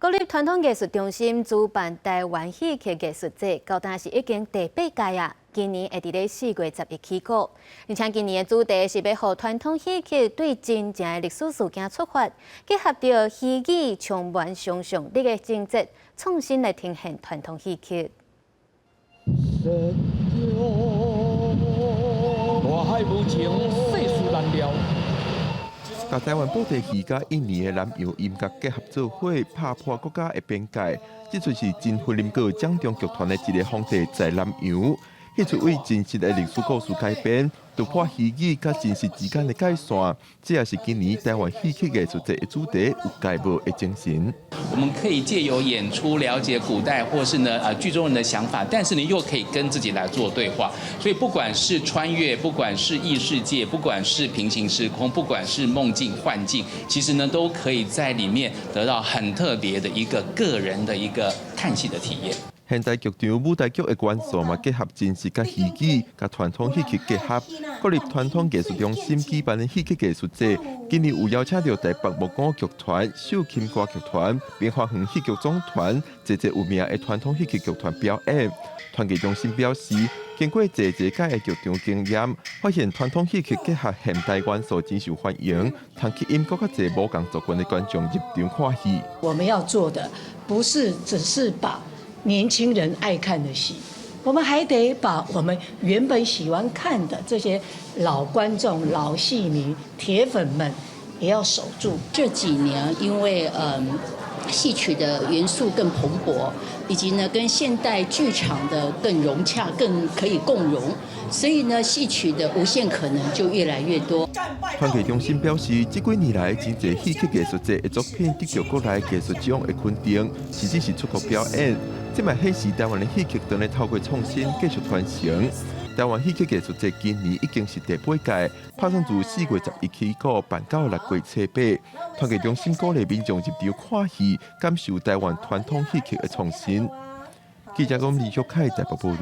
国立传统艺术中心主办台湾戏剧艺术节，到今是已经第8届啊。今年会伫咧4月10日起过，而且今年的主题是要让传统戏剧对真正的历史事件出发，结合着戏剧充满想象力的情节，创新来呈现传统戏剧。大海无情，世事难料。甲台湾本地戏甲印尼的南洋音乐结合做伙，拍破国家的边界。这出是真菲林阁掌中剧团的一个皇帝在南洋。迄出为真实的历史故事改编，突破戏剧甲真实之间的界线，这也是今年台湾戏剧艺术节的主题有改无的精神。我们可以借由演出了解古代或是呢剧中人的想法，但是呢又可以跟自己来做对话。所以不管是穿越，不管是异世界，不管是平行时空，不管是梦境幻境，其实呢都可以在里面得到很特别的一个个人的一个看戏的体验。现代剧场舞台剧的元素嘛，结合真实甲戏剧、甲传统戏剧结合。国立传统艺术中心举办的戏剧艺术节，今年有邀请到台北木工剧团、秀琴歌剧团、棉花园戏剧总团，这有名的传统戏剧剧团表演。团艺中心表示，经过这届的剧场经验，发现传统戏剧结合现代元素真受欢迎，弹起音乐较侪无共族群的观众入场看戏。我们要做的不是只是把年轻人爱看的戏，我们还得把我们原本喜欢看的这些老观众、老戏迷、铁粉们也要守住。这几年，因为戏曲的元素更蓬勃，以及呢跟现代剧场的更融洽、更可以共融，所以呢戏曲的无限可能就越来越多。团艺中心表示，这几年来真侪戏剧艺术节的作品得到国内艺术奖的肯定，甚至是出国表演。这嘛显示台湾的戏剧正在透过创新继续传承。台湾戏剧艺术节今年已经是第8届，拍算自4月11日起办到6月初8。团艺中心鼓励民众入场看戏，感受台湾传统戏剧的创新。记者李秀凯在报道。